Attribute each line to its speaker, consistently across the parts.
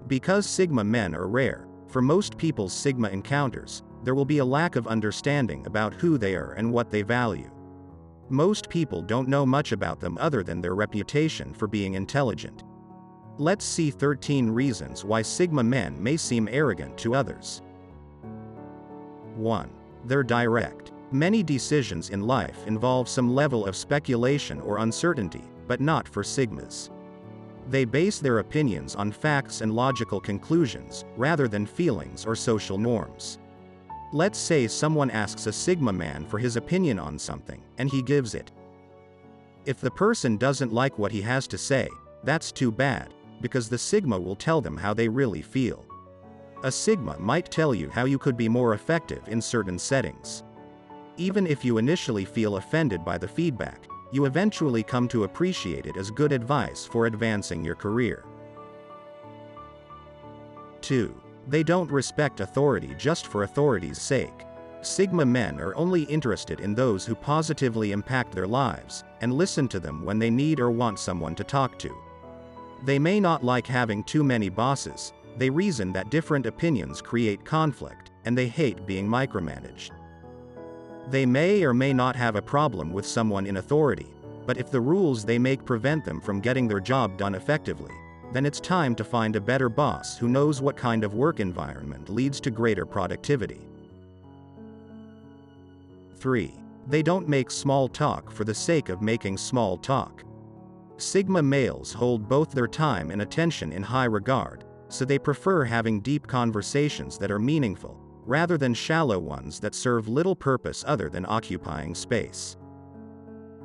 Speaker 1: Because Sigma men are rare, for most people's Sigma encounters, there will be a lack of understanding about who they are and what they value. Most people don't know much about them other than their reputation for being intelligent. Let's see 13 reasons why Sigma men may seem arrogant to others. 1. They're direct. Many decisions in life involve some level of speculation or uncertainty, but not for Sigmas. They base their opinions on facts and logical conclusions, rather than feelings or social norms. Let's say someone asks a Sigma man for his opinion on something, and he gives it. If the person doesn't like what he has to say, that's too bad, because the Sigma will tell them how they really feel. A Sigma might tell you how you could be more effective in certain settings. Even if you initially feel offended by the feedback, you eventually come to appreciate it as good advice for advancing your career. 2. They don't respect authority just for authority's sake. Sigma men are only interested in those who positively impact their lives, and listen to them when they need or want someone to talk to. They may not like having too many bosses, they reason that different opinions create conflict, and they hate being micromanaged. They may or may not have a problem with someone in authority, but if the rules they make prevent them from getting their job done effectively, then it's time to find a better boss who knows what kind of work environment leads to greater productivity. 3. They don't make small talk for the sake of making small talk. Sigma males hold both their time and attention in high regard, so they prefer having deep conversations that are meaningful, rather than shallow ones that serve little purpose other than occupying space.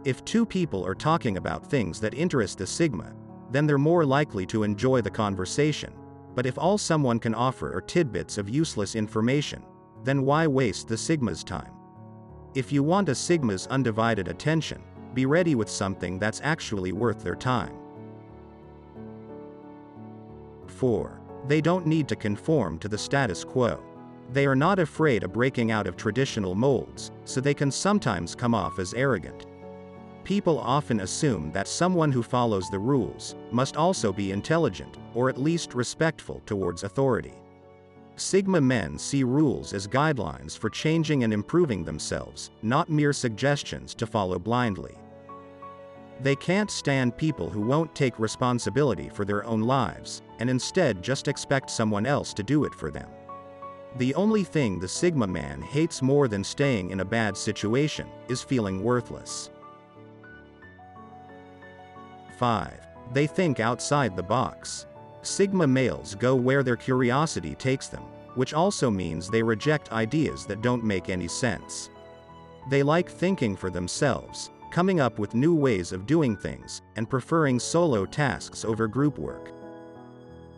Speaker 1: If two people are talking about things that interest the Sigma, then they're more likely to enjoy the conversation, but if all someone can offer are tidbits of useless information, then why waste the Sigma's time? If you want a Sigma's undivided attention, be ready with something that's actually worth their time. 4. They don't need to conform to the status quo. They are not afraid of breaking out of traditional molds, so they can sometimes come off as arrogant. People often assume that someone who follows the rules must also be intelligent, or at least respectful towards authority. Sigma men see rules as guidelines for changing and improving themselves, not mere suggestions to follow blindly. They can't stand people who won't take responsibility for their own lives, and instead just expect someone else to do it for them. The only thing the Sigma man hates more than staying in a bad situation is feeling worthless. 5. They think outside the box. Sigma males go where their curiosity takes them, which also means they reject ideas that don't make any sense. They like thinking for themselves, coming up with new ways of doing things, and preferring solo tasks over group work.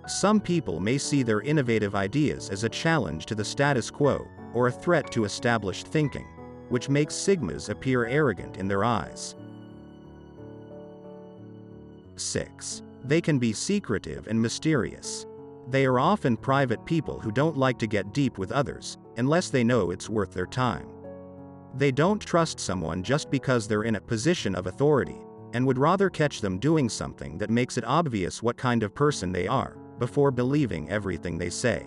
Speaker 1: Some people may see their innovative ideas as a challenge to the status quo, or a threat to established thinking, which makes Sigmas appear arrogant in their eyes. 6. They can be secretive and mysterious. They are often private people who don't like to get deep with others, unless they know it's worth their time. They don't trust someone just because they're in a position of authority, and would rather catch them doing something that makes it obvious what kind of person they are, before believing everything they say.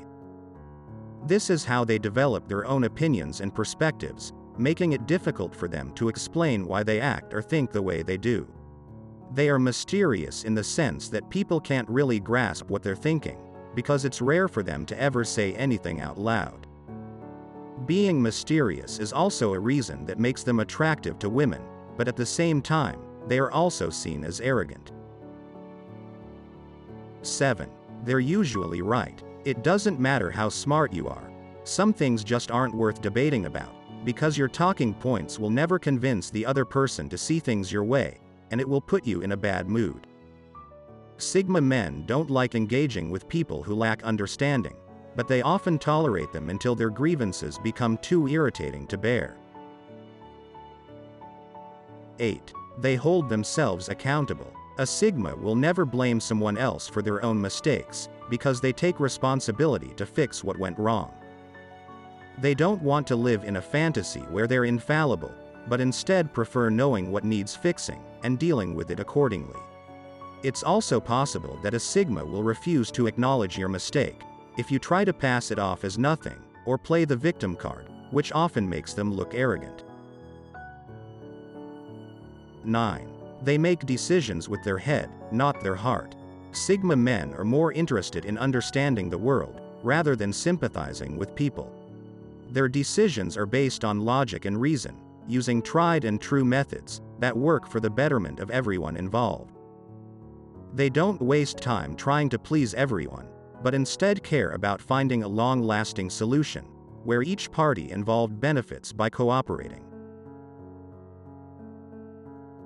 Speaker 1: This is how they develop their own opinions and perspectives, making it difficult for them to explain why they act or think the way they do. They are mysterious in the sense that people can't really grasp what they're thinking, because it's rare for them to ever say anything out loud. Being mysterious is also a reason that makes them attractive to women, but at the same time, they are also seen as arrogant. 7. They're usually right. It doesn't matter how smart you are. Some things just aren't worth debating about, because your talking points will never convince the other person to see things your way, and it will put you in a bad mood. Sigma men don't like engaging with people who lack understanding, but they often tolerate them until their grievances become too irritating to bear. 8. They hold themselves accountable. A Sigma will never blame someone else for their own mistakes, because they take responsibility to fix what went wrong. They don't want to live in a fantasy where they're infallible, but instead prefer knowing what needs fixing, and dealing with it accordingly. It's also possible that a Sigma will refuse to acknowledge your mistake if you try to pass it off as nothing, or play the victim card, which often makes them look arrogant. 9. They make decisions with their head, not their heart. Sigma men are more interested in understanding the world, rather than sympathizing with people. Their decisions are based on logic and reason, using tried and true methods that work for the betterment of everyone involved. They don't waste time trying to please everyone, but instead care about finding a long-lasting solution, where each party involved benefits by cooperating.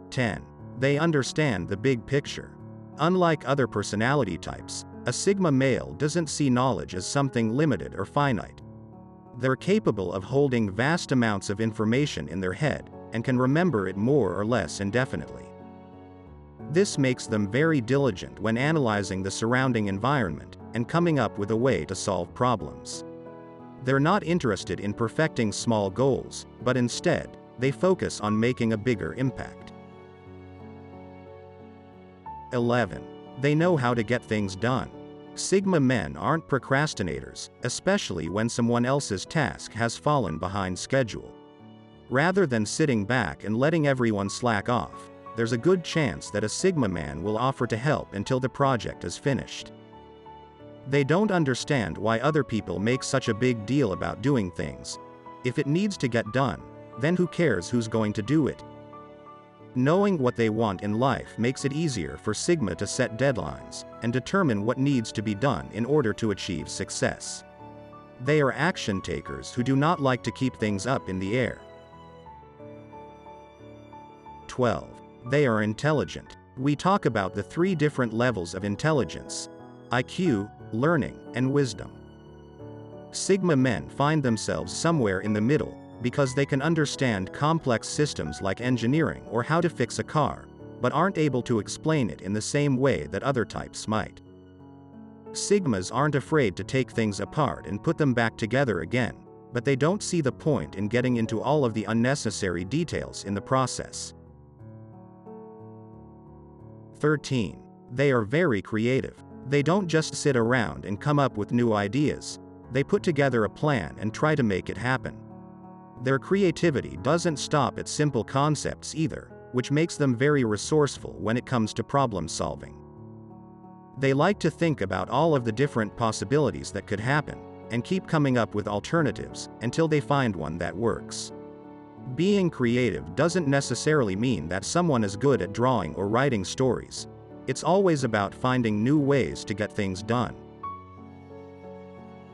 Speaker 1: 10. They understand the big picture. Unlike other personality types, a Sigma male doesn't see knowledge as something limited or finite. They're capable of holding vast amounts of information in their head, and can remember it more or less indefinitely. This makes them very diligent when analyzing the surrounding environment, and coming up with a way to solve problems. They're not interested in perfecting small goals, but instead, they focus on making a bigger impact. 11. They know how to get things done. Sigma men aren't procrastinators, especially when someone else's task has fallen behind schedule. Rather than sitting back and letting everyone slack off, there's a good chance that a Sigma man will offer to help until the project is finished. They don't understand why other people make such a big deal about doing things. If it needs to get done, then who cares who's going to do it? Knowing what they want in life makes it easier for Sigma to set deadlines, and determine what needs to be done in order to achieve success. They are action takers who do not like to keep things up in the air. 12. They are intelligent. We talk about the 3 different levels of intelligence: IQ, learning, and wisdom. Sigma men find themselves somewhere in the middle, because they can understand complex systems like engineering or how to fix a car, but aren't able to explain it in the same way that other types might. Sigmas aren't afraid to take things apart and put them back together again, but they don't see the point in getting into all of the unnecessary details in the process. 13. They are very creative. They don't just sit around and come up with new ideas. They put together a plan and try to make it happen. Their creativity doesn't stop at simple concepts either, which makes them very resourceful when it comes to problem solving. They like to think about all of the different possibilities that could happen, and keep coming up with alternatives, until they find one that works. Being creative doesn't necessarily mean that someone is good at drawing or writing stories. It's always about finding new ways to get things done.